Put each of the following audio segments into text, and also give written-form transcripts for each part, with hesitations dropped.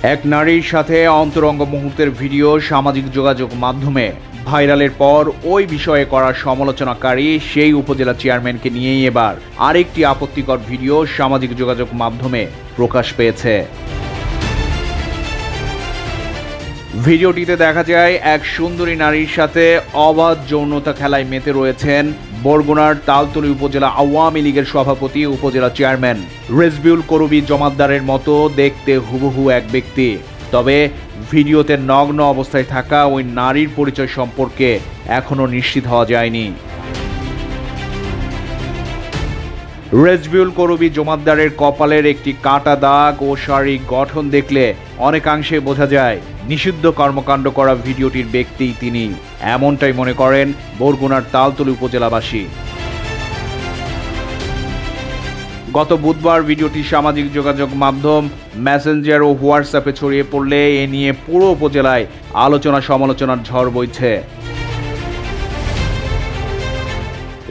এক নারীর সাথে অন্তরঙ্গ মুহূর্তের ভিডিও সামাজিক যোগাযোগ মাধ্যমে ভাইরালের পর ওই বিষয়ে করা সমালোচনাকারী সেই উপজেলা চেয়ারম্যানকে নিয়েই এবার আরেকটি আপত্তিকর ভিডিও সামাজিক যোগাযোগ মাধ্যমে প্রকাশ পেয়েছে। ভিডিওটিতে দেখা যায় এক সুন্দরী নারীর সাথে অবাধ যৌনতা খেলায় মেতে রয়েছেন বরগুনার তালতলী উপজেলা আওয়ামী লীগের সভাপতি উপজেলা চেয়ারম্যান রেজবিউল করবী জমাদ্দারের মতো দেখতে হুবহু এক ব্যক্তি। তবে ভিডিওতে নগ্ন অবস্থায় থাকা ওই নারীর পরিচয় সম্পর্কে এখনও নিশ্চিত হওয়া যায়নি। রেজবিউল করবী জমাদ্দারের কপালের একটি কাটা দাগ ও শারীরিক গঠন দেখলে অনেকাংশে বোঝা যায় নিষিদ্ধ কর্মকাণ্ড করা ভিডিওটির ব্যক্তিই তিনি, এমনটাই মনে করেন বরগুনার তালতলী উপজেলাবাসী। গত বুধবার ভিডিওটি সামাজিক যোগাযোগ মাধ্যম মেসেঞ্জার ও হোয়াটসঅ্যাপে ছড়িয়ে পড়লে এ নিয়ে পুরো উপজেলায় আলোচনা সমালোচনার ঝড় বইছে।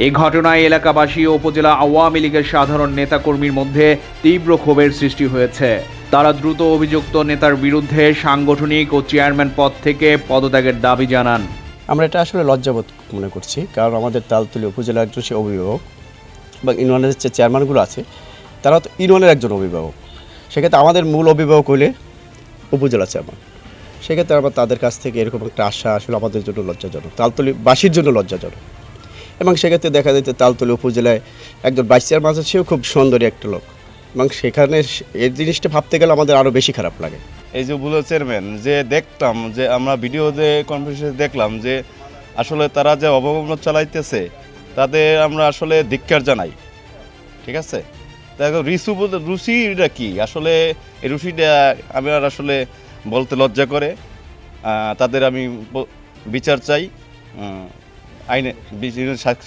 এই ঘটনায় এলাকাবাসী ও উপজেলা আওয়ামী লীগের সাধারণ নেতাকর্মীর মধ্যে তীব্র ক্ষোভের সৃষ্টি হয়েছে। তারা দ্রুত অভিযুক্ত নেতার বিরুদ্ধে সাংগঠনিক ও চেয়ারম্যান পদ থেকে পদত্যাগের দাবি জানান। আমরা এটা আসলে লজ্জাবোধ মনে করছি, কারণ আমাদের তালতলী উপজেলার একজন সে অভিভাবক বা ইউনিয়নের যে চেয়ারম্যানগুলো আছে তারা তো ইউনিয়নের একজন অভিভাবক। সেক্ষেত্রে আমাদের মূল অভিভাবক হলে উপজেলা চেয়ারম্যান। সেক্ষেত্রে আমরা তাদের কাছ থেকে এরকম একটা আশা আসলে আমাদের জন্য লজ্জাজনক, তালতলীবাসীর জন্য লজ্জাজনক। এবং সেক্ষেত্রে দেখা যেতে তালতলী উপজেলায় একজন ভাইস চেয়ারম্যান আছে, সেও খুব সুন্দরী একটা লোক, এবং সেখানে এই জিনিসটা ভাবতে গেলে আমাদের আরও বেশি খারাপ লাগে। এই যে উপজেলা চেয়ারম্যান যে দেখতাম, যে আমরা ভিডিওতে কনফারেন্সে দেখলাম যে আসলে তারা যে অবমাননা চালাইতেছে তাদের আমরা আসলে ধিক্কার জানাই। ঠিক আছে, দেখো রুচিটা কি আসলে, এই রুচিটা আমি আর আসলে বলতে লজ্জা করে। তাদের আমি বিচার চাই, আইনে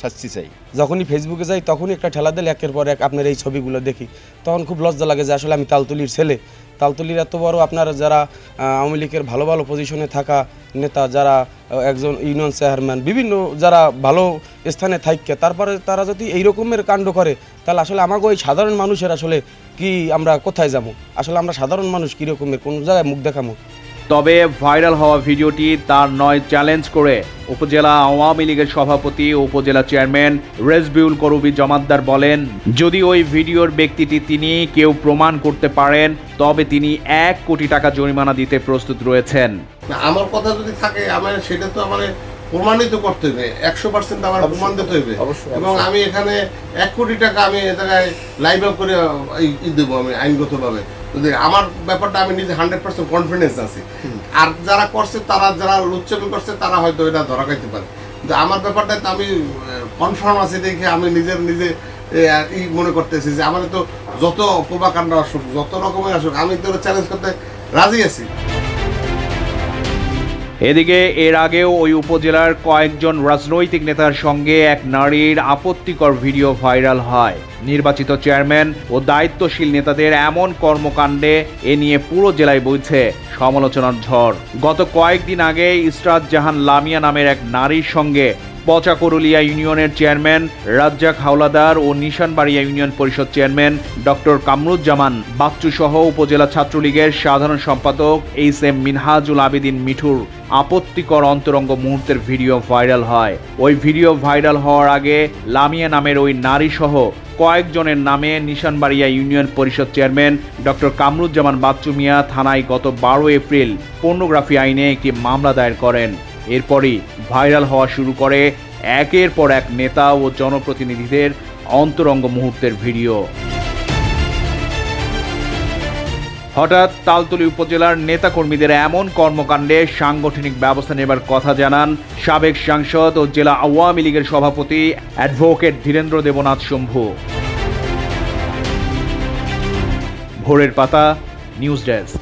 শাস্তি চাই। যখনই ফেসবুকে যাই তখনই একটা ঠেলা দিলে একের পর এক আপনার এই ছবিগুলো দেখি, তখন খুব লজ্জা লাগে যে আসলে আমি তালতলীর ছেলে। তালতলীর এত বড় আপনার যারা আওয়ামী লীগের ভালো ভালো পজিশনে থাকা নেতা, যারা একজন ইউনিয়ন চেয়ারম্যান, বিভিন্ন যারা ভালো স্থানে থাইকে, তারপরে তারা যদি এই রকমের কাণ্ড করে, তাহলে আসলে আমাকে ওই সাধারণ মানুষের আসলে কি আমরা কোথায় যাবো? আসলে আমরা সাধারণ মানুষ কীরকমের কোন জায়গায় মুখ দেখাবো? তবে ভাইরাল হওয়া ভিডিওটি তার নয় চ্যালেঞ্জ করে উপজেলা আওয়ামী লীগের সভাপতি ও উপজেলা চেয়ারম্যান রেজবিউল করবী জমাদ্দার বলেন, যদি ওই ভিডিওর ব্যক্তিটি তিনি কেউ প্রমাণ করতে পারেন তবে তিনি 1 কোটি টাকা জরিমানা দিতে প্রস্তুত রয়েছেন। আমার কথা যদি থাকে আমার সেটা তো আমার প্রমাণিত করতে হবে, 100% আমার প্রমাণ দিতে হবে। এবং আমি এখানে 1 কোটি টাকা আমি এ জায়গায় লাইভ করে দেবো আমি আইনগতভাবে। আমার ব্যাপারটা আমি নিজে 100% কনফিডেন্স আছি। আর যারা করছে, তারা যারা লুচ্চামি করছে, তারা হয়তো এটা ধরা খাইতে পারে, কিন্তু আমার ব্যাপারটা তো আমি কনফার্ম আছি দেখে আমি নিজে মনে করতেছি যে আমার তো যত অপবাকাণ্ড আসুক, যত রকমের আসুক, আমি তো চ্যালেঞ্জ করতে রাজি আছি। এদিকে এর আগেও ওই উপজেলার কয়েকজন রাজনৈতিক নেতার সঙ্গে এক নারীর আপত্তিকর ভিডিও ভাইরাল হয়। নির্বাচিত চেয়ারম্যান ও দায়িত্বশীল নেতাদের এমন কর্মকাণ্ডে এ নিয়ে পুরো জেলায় বইছে সমালোচনার ঝড়। গত কয়েকদিন আগে ইসরাত জাহান লামিয়া নামের এক নারীর সঙ্গে পচাকরুলিয়া ইউনিয়নের চেয়ারম্যান রাজ্জাক হাওলাদার ও নিশানবাড়িয়া ইউনিয়ন পরিষদ চেয়ারম্যান ডক্টর কামরুজ্জামান বাচ্চু সহ উপজেলা ছাত্রলীগের সাধারণ সম্পাদক এইচ.এম. মিনহাজুল আবেদিন মিঠুর আপত্তিকর অন্তরঙ্গ মুহূর্তের ভিডিও ভাইরাল হয়। ওই ভিডিও ভাইরাল হওয়ার আগে লামিয়া নামের ওই নারী সহ কয়েকজনের নামে নিশানবাড়িয়া ইউনিয়ন পরিষদ চেয়ারম্যান ডক্টর কামরুজ্জামান বাচ্চু মিয়া থানায় গত 12 এপ্রিল পর্নোগ্রাফি আইনে একটি মামলা দায়ের করেন। এরপরই ভাইরাল হওয়া শুরু করে একের পর এক নেতা ও জনপ্রতিনিধিদের অন্তরঙ্গ মুহূর্তের ভিডিও। হঠাৎ তালতলী উপজেলার নেতাকর্মীদের এমন কর্মকাণ্ডে সাংগঠনিক ব্যবস্থা নেবার কথা জানান সাবেক সাংসদ ও জেলা আওয়ামী লীগের সভাপতি অ্যাডভোকেট ধীরেন্দ্র দেবনাথ শম্ভু। ভোরের পাতা, নিউজ ডেস্ক।